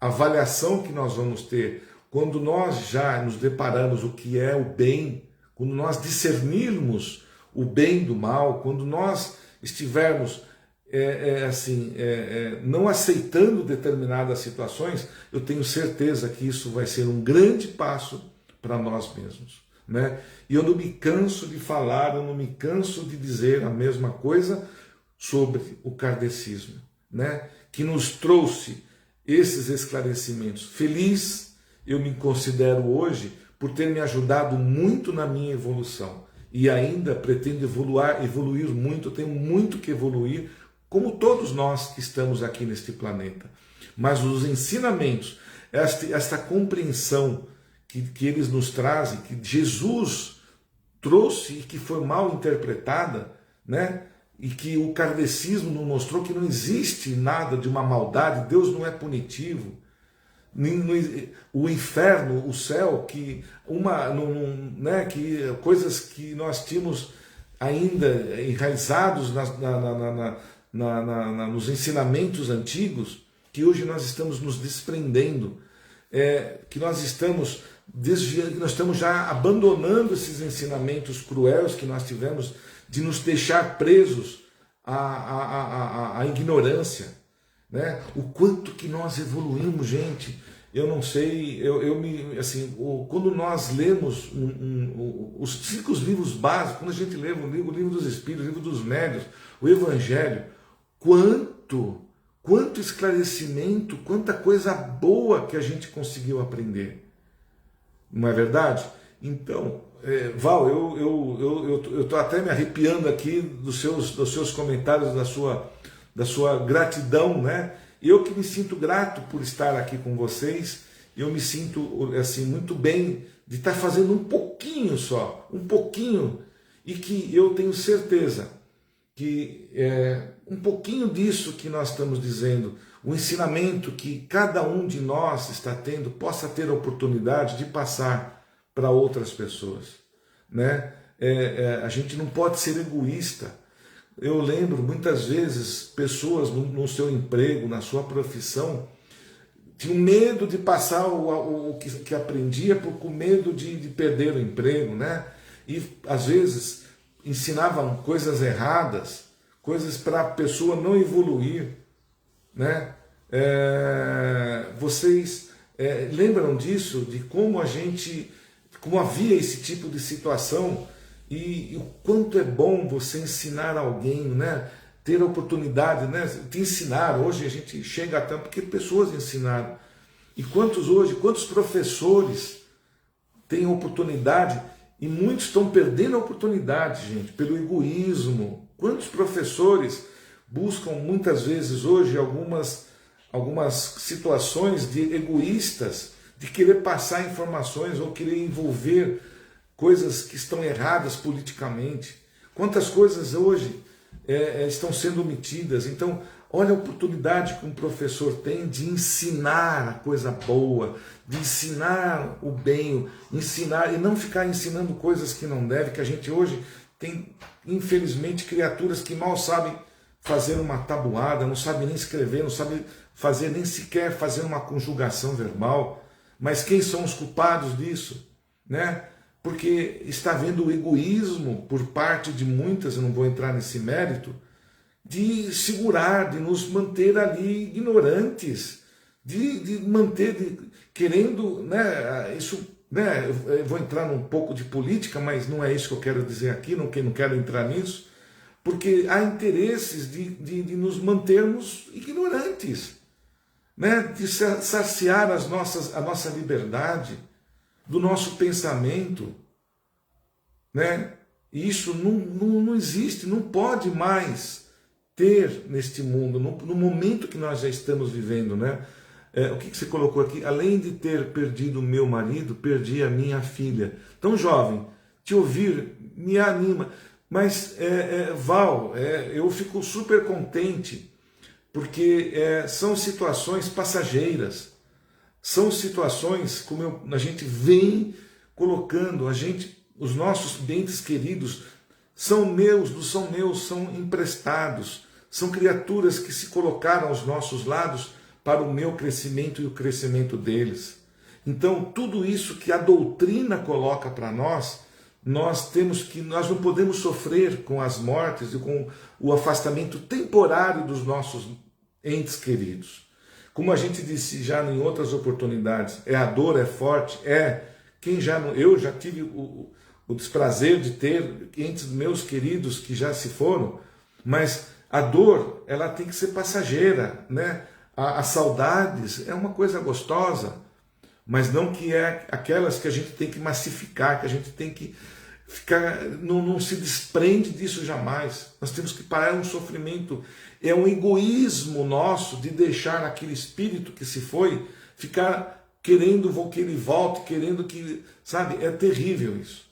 a avaliação que nós vamos ter, quando nós já nos deparamos o que é o bem, quando nós discernirmos o bem do mal, quando nós estivermos não aceitando determinadas situações, eu tenho certeza que isso vai ser um grande passo para nós mesmos, né? E eu não me canso de falar, eu não me canso de dizer a mesma coisa sobre o kardecismo, né? Que nos trouxe esses esclarecimentos. Feliz eu me considero hoje por ter me ajudado muito na minha evolução, e ainda pretendo evoluir muito, tenho muito que evoluir, como todos nós que estamos aqui neste planeta. Mas os ensinamentos, esta compreensão que eles nos trazem, que Jesus trouxe e que foi mal interpretada, né? E que o kardecismo nos mostrou que não existe nada de uma maldade, Deus não é punitivo. O inferno, o céu, que né, que coisas que nós tínhamos ainda enraizados nos ensinamentos antigos, que hoje nós estamos nos desprendendo, que nós estamos desviando, que nós estamos já abandonando esses ensinamentos cruéis que nós tivemos de nos deixar presos à ignorância, né? O quanto que nós evoluímos, gente. Eu não sei, assim, quando nós lemos os 5 livros básicos, quando a gente lê o livro dos Espíritos, o livro dos Médiuns, o Evangelho, quanto esclarecimento, quanta coisa boa que a gente conseguiu aprender. Não é verdade? Então, Val, eu estou até me arrepiando aqui dos seus comentários, da sua gratidão, né? Eu que me sinto grato por estar aqui com vocês, eu me sinto assim muito bem de estar fazendo um pouquinho só, um pouquinho, e que eu tenho certeza que um pouquinho disso que nós estamos dizendo, o ensinamento que cada um de nós está tendo, possa ter a oportunidade de passar para outras pessoas, né? A gente não pode ser egoísta. Eu lembro muitas vezes pessoas no seu emprego, na sua profissão, tinham medo de passar o que aprendia com medo de perder o emprego, né? E às vezes ensinavam coisas erradas, coisas para a pessoa não evoluir, né? Vocês lembram disso, de como como havia esse tipo de situação? E o quanto é bom você ensinar alguém, né? Ter a oportunidade, né? De ensinar. Hoje a gente chega até porque pessoas ensinaram. E quantos professores têm a oportunidade, e muitos estão perdendo a oportunidade, gente, pelo egoísmo. Quantos professores buscam muitas vezes hoje algumas situações de egoístas, de querer passar informações ou querer envolver coisas que estão erradas politicamente. Quantas coisas hoje estão sendo omitidas. Então, olha a oportunidade que um professor tem de ensinar a coisa boa, de ensinar o bem, ensinar e não ficar ensinando coisas que não deve, que a gente hoje tem, infelizmente, criaturas que mal sabem fazer uma tabuada, não sabem nem escrever, não sabem fazer nem sequer fazer uma conjugação verbal. Mas quem são os culpados disso, né? Porque está havendo o egoísmo por parte de muitas, eu não vou entrar nesse mérito, de segurar, de nos manter ali ignorantes, de manter, querendo, né, isso, né, eu vou entrar num pouco de política, mas não é isso que eu quero dizer aqui, não quero entrar nisso, porque há interesses de nos mantermos ignorantes, né, de saciar a nossa liberdade, do nosso pensamento, né? E isso não existe, não pode mais ter neste mundo, no momento que nós já estamos vivendo, né? O que você colocou aqui? Além de ter perdido o meu marido, perdi a minha filha. Tão jovem, te ouvir me anima. Mas, Val, eu fico super contente, porque são situações passageiras. São situações, como a gente vem colocando, os nossos entes queridos são meus, não são meus, são emprestados, são criaturas que se colocaram aos nossos lados para o meu crescimento e o crescimento deles. Então, tudo isso que a doutrina coloca para nós nós não podemos sofrer com as mortes e com o afastamento temporário dos nossos entes queridos. Como a gente disse já em outras oportunidades, a dor é forte, eu já tive o desprazer de ter entes meus queridos que já se foram, mas a dor, ela tem que ser passageira, né? As saudades é uma coisa gostosa, mas não que é aquelas que a gente tem que massificar, que a gente tem que ficar, não se desprende disso jamais. Nós temos que parar um sofrimento, é um egoísmo nosso de deixar aquele espírito que se foi, ficar querendo que ele volte, querendo que, sabe, é terrível isso.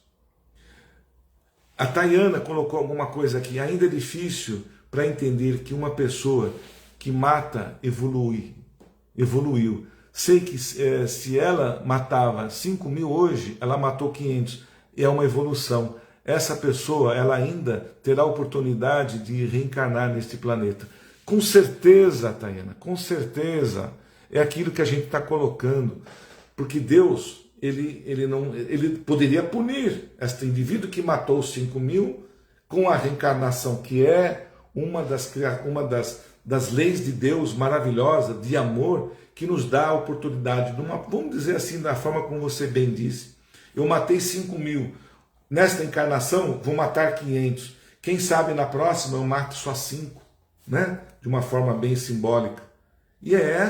A Tayana colocou alguma coisa aqui. Ainda é difícil para entender que uma pessoa que mata evoluiu. Sei que se ela matava 5.000 hoje, ela matou 500. É uma evolução. Essa pessoa, ela ainda terá a oportunidade de reencarnar neste planeta. Com certeza, Tayana, com certeza. É aquilo que a gente está colocando. Porque Deus, ele poderia punir este indivíduo que matou os 5.000 com a reencarnação, que é uma das leis de Deus maravilhosa, de amor, que nos dá a oportunidade, vamos dizer assim, da forma como você bem disse. Eu matei 5.000. Nesta encarnação, vou matar 500. Quem sabe na próxima eu mato só 5, né? De uma forma bem simbólica. E é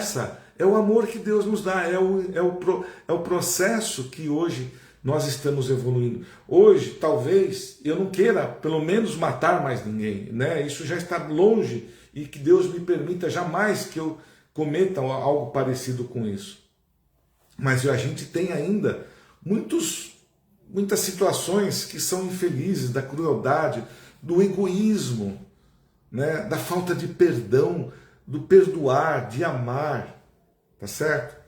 o amor que Deus nos dá, é o processo que hoje nós estamos evoluindo. Hoje, talvez, eu não queira, pelo menos, matar mais ninguém, né? Isso já está longe, e que Deus me permita jamais que eu cometa algo parecido com isso. Mas a gente tem ainda muitas situações que são infelizes, da crueldade, do egoísmo, né? Da falta de perdão, do perdoar, de amar, tá certo?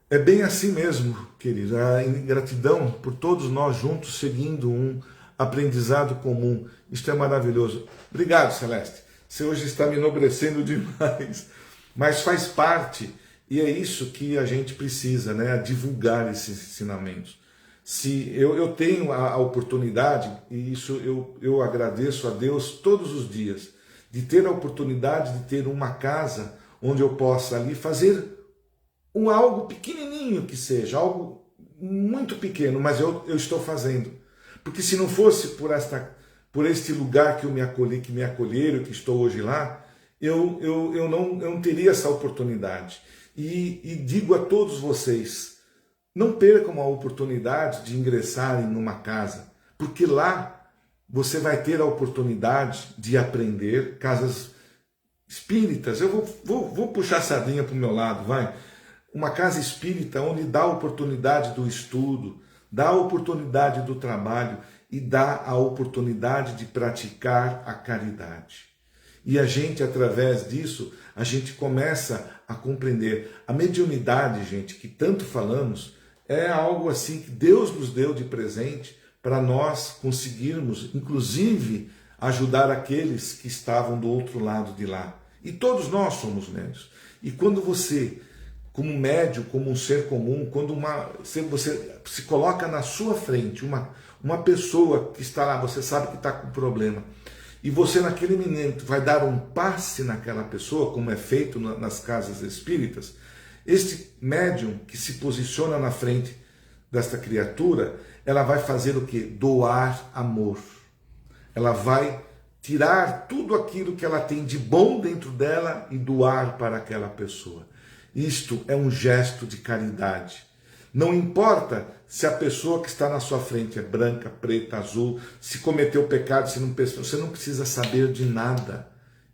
É bem assim mesmo, querido, a ingratidão por todos nós juntos seguindo um aprendizado comum. Isto é maravilhoso. Obrigado, Celeste. Você hoje está me enobrecendo demais, mas faz parte, e é isso que a gente precisa, né? Divulgar esses ensinamentos. Se eu tenho a oportunidade, e isso eu agradeço a Deus todos os dias, de ter a oportunidade de ter uma casa onde eu possa ali fazer algo pequenininho que seja, algo muito pequeno, mas eu estou fazendo. Porque se não fosse por este lugar que me acolheram, que estou hoje lá, eu não teria essa oportunidade. E digo a todos vocês, não percam a oportunidade de ingressarem numa casa, porque lá você vai ter a oportunidade de aprender. Casas espíritas, eu vou puxar a sardinha para o meu lado, vai. Uma casa espírita onde dá a oportunidade do estudo, dá a oportunidade do trabalho e dá a oportunidade de praticar a caridade. E a gente, através disso, a gente começa a compreender. A mediunidade, gente, que tanto falamos, é algo assim que Deus nos deu de presente para nós conseguirmos, inclusive, ajudar aqueles que estavam do outro lado de lá. E todos nós somos médios. E quando você, como médium, como um ser comum, quando você se coloca na sua frente, uma pessoa que está lá, você sabe que está com problema, e você naquele momento vai dar um passe naquela pessoa, como é feito nas casas espíritas, este médium que se posiciona na frente desta criatura, ela vai fazer o quê? Doar amor. Ela vai tirar tudo aquilo que ela tem de bom dentro dela e doar para aquela pessoa. Isto é um gesto de caridade. Não importa se a pessoa que está na sua frente é branca, preta, azul, se cometeu pecado, se não, você não precisa saber de nada.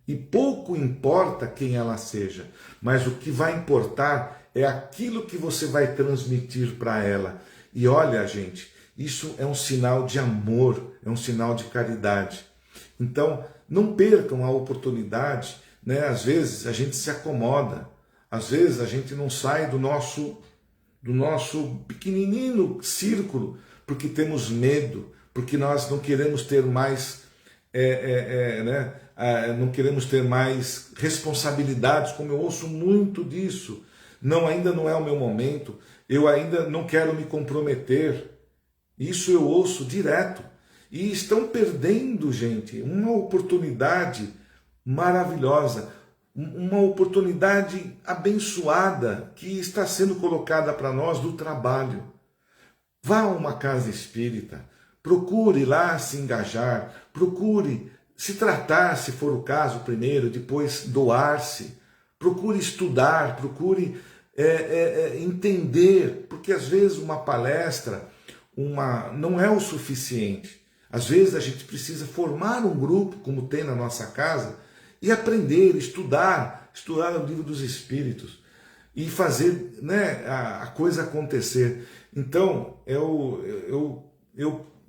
E pouco importa quem ela seja, mas o que vai importar é aquilo que você vai transmitir para ela. E olha, gente, isso é um sinal de amor, é um sinal de caridade. Então, não percam a oportunidade, né? Às vezes a gente se acomoda, às vezes a gente não sai do nosso pequenininho círculo, porque temos medo, porque nós não queremos ter mais, não queremos ter mais responsabilidades, como eu ouço muito disso. Não, ainda não é o meu momento, eu ainda não quero me comprometer. Isso eu ouço direto. E estão perdendo, gente, uma oportunidade maravilhosa, uma oportunidade abençoada que está sendo colocada para nós do trabalho. Vá a uma casa espírita, procure lá se engajar, procure se tratar, se for o caso, primeiro, depois doar-se, procure estudar, procure entender, porque às vezes uma palestra não é o suficiente. Às vezes a gente precisa formar um grupo, como tem na nossa casa, e aprender, estudar o livro dos Espíritos e fazer, né, a coisa acontecer. Então, eu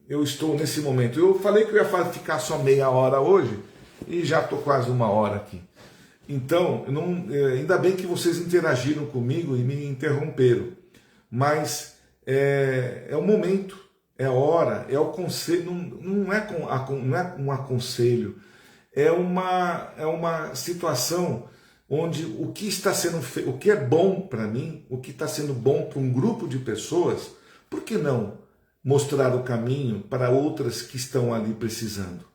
eu estou nesse momento. Eu falei que eu ia ficar só meia hora hoje e já estou quase uma hora aqui. Então, ainda bem que vocês interagiram comigo e me interromperam. Mas é o momento, é a hora, é o conselho, não é um aconselho, é uma situação onde o que está sendo feito, o que é bom para mim, o que está sendo bom para um grupo de pessoas, por que não mostrar o caminho para outras que estão ali precisando?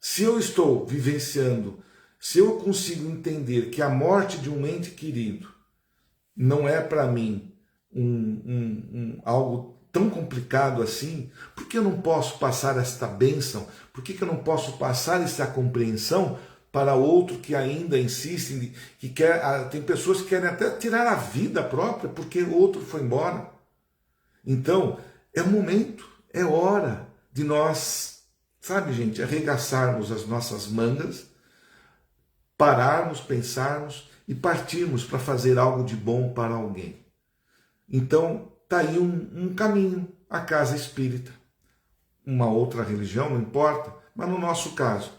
Se eu estou vivenciando, se eu consigo entender que a morte de um ente querido não é para mim algo tão complicado assim, por que eu não posso passar esta bênção? Por que eu não posso passar essa compreensão para outro que ainda insiste, que quer, tem pessoas que querem até tirar a vida própria porque o outro foi embora. Então, é o momento, é hora de nós, sabe, gente, arregaçarmos as nossas mangas, pararmos, pensarmos e partirmos para fazer algo de bom para alguém. Então, está aí um caminho, a casa espírita. Uma outra religião, não importa, mas no nosso caso,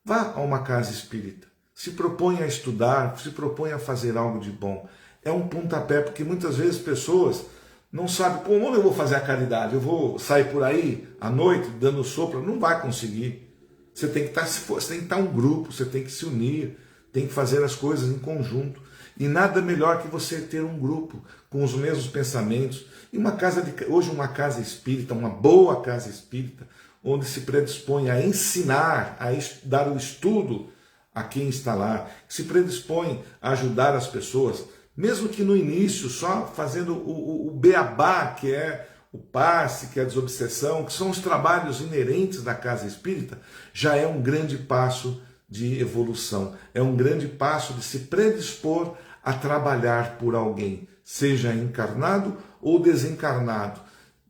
vá a uma casa espírita. Se propõe a estudar, se propõe a fazer algo de bom. É um pontapé, porque muitas vezes pessoas não sabem, como eu vou fazer a caridade? Eu vou sair por aí à noite dando sopro? Não vai conseguir. Você tem que estar um grupo, você tem que se unir, tem que fazer as coisas em conjunto. E nada melhor que você ter um grupo com os mesmos pensamentos. E hoje uma casa espírita, uma boa casa espírita, onde se predispõe a ensinar, a dar o estudo a quem está lá, se predispõe a ajudar as pessoas, mesmo que no início só fazendo o beabá, que é o passe, que é a desobsessão, que são os trabalhos inerentes da casa espírita, já é um grande passo de evolução, é um grande passo de se predispor a trabalhar por alguém, seja encarnado ou desencarnado,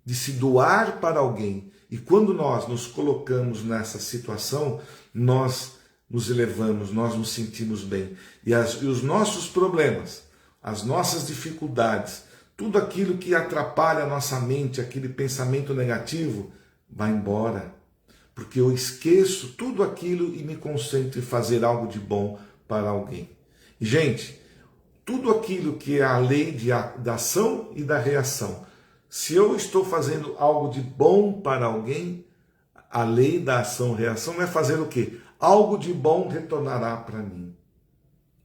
de se doar para alguém. E quando nós nos colocamos nessa situação, nós nos elevamos, nós nos sentimos bem. E os nossos problemas, as nossas dificuldades, tudo aquilo que atrapalha a nossa mente, aquele pensamento negativo, vai embora. Porque eu esqueço tudo aquilo e me concentro em fazer algo de bom para alguém. E, gente, tudo aquilo que é a lei da ação e da reação, se eu estou fazendo algo de bom para alguém, a lei da ação-reação vai fazer o quê? Algo de bom retornará para mim.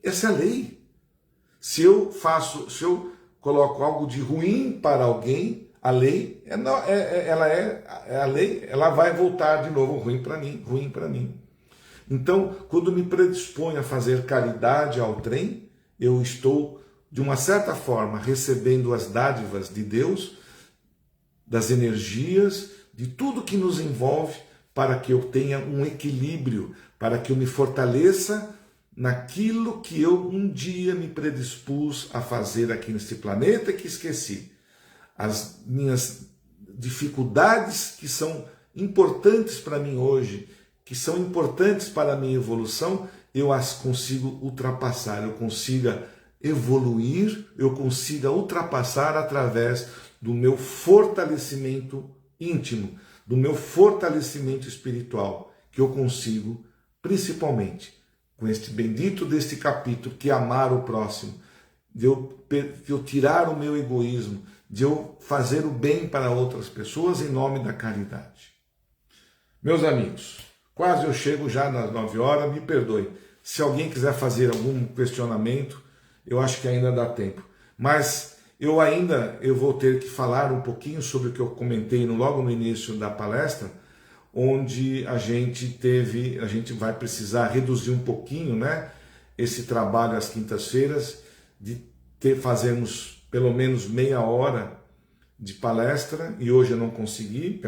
Essa é a lei. Se eu coloco algo de ruim para alguém, a lei, a lei, ela vai voltar de novo ruim para mim. Então, quando me predisponho a fazer caridade ao trem, eu estou, de uma certa forma, recebendo as dádivas de Deus, das energias, de tudo que nos envolve, para que eu tenha um equilíbrio, para que eu me fortaleça naquilo que eu um dia me predispus a fazer aqui nesse planeta e que esqueci. As minhas dificuldades que são importantes para mim hoje, que são importantes para a minha evolução, eu as consigo ultrapassar, eu consiga evoluir, eu consiga ultrapassar através do meu fortalecimento íntimo, do meu fortalecimento espiritual, que eu consigo, principalmente, com este bendito deste capítulo, que é amar o próximo, de eu tirar o meu egoísmo, de eu fazer o bem para outras pessoas em nome da caridade. Meus amigos, quase eu chego já nas 9 horas, me perdoe. Se alguém quiser fazer algum questionamento, eu acho que ainda dá tempo. Mas eu vou ter que falar um pouquinho sobre o que eu comentei logo no início da palestra, onde a gente vai precisar reduzir um pouquinho, né, esse trabalho às quintas-feiras, de fazermos pelo menos meia hora de palestra, e hoje eu não consegui,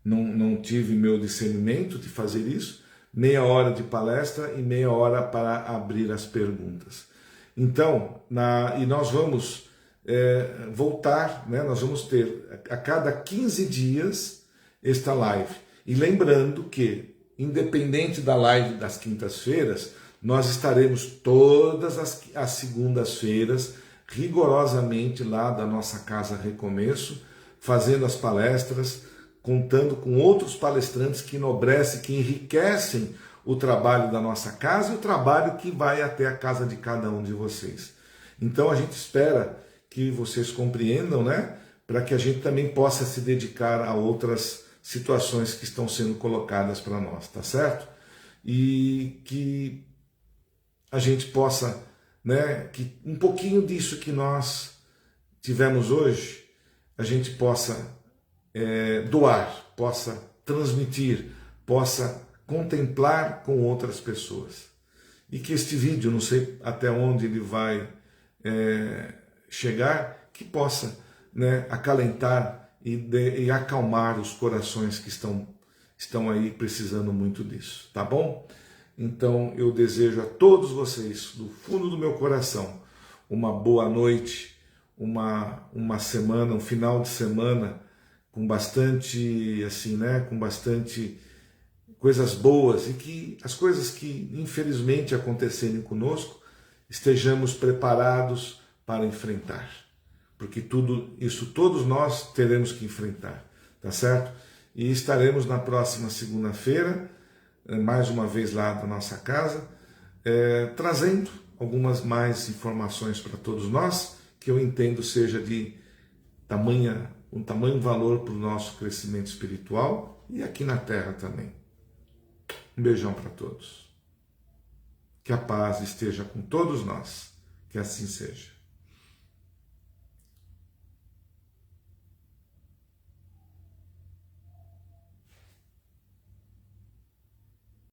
não tive meu discernimento de fazer isso, meia hora de palestra e meia hora para abrir as perguntas. Então, e nós vamos voltar, né? Nós vamos ter a cada 15 dias esta live. E lembrando que, independente da live das quintas-feiras, nós estaremos todas as segundas-feiras, rigorosamente lá da nossa Casa Recomeço, fazendo as palestras contando com outros palestrantes que enobrecem, que enriquecem o trabalho da nossa casa e o trabalho que vai até a casa de cada um de vocês. Então a gente espera que vocês compreendam, né? Para que a gente também possa se dedicar a outras situações que estão sendo colocadas para nós, tá certo? E que a gente possa, né, que um pouquinho disso que nós tivemos hoje, a gente possa doar, possa transmitir, possa contemplar com outras pessoas. E que este vídeo, não sei até onde ele vai chegar, que possa, né, acalentar e acalmar os corações que estão aí precisando muito disso, tá bom? Então eu desejo a todos vocês, do fundo do meu coração, uma boa noite, uma semana, um final de semana com bastante, assim, né, com bastante coisas boas, e que as coisas que infelizmente acontecerem conosco, estejamos preparados para enfrentar. Porque tudo isso todos nós teremos que enfrentar, tá certo? E estaremos na próxima segunda-feira, mais uma vez lá da nossa casa, trazendo algumas mais informações para todos nós, que eu entendo seja de um tamanho valor para o nosso crescimento espiritual e aqui na Terra também. Um beijão para todos. Que a paz esteja com todos nós. Que assim seja.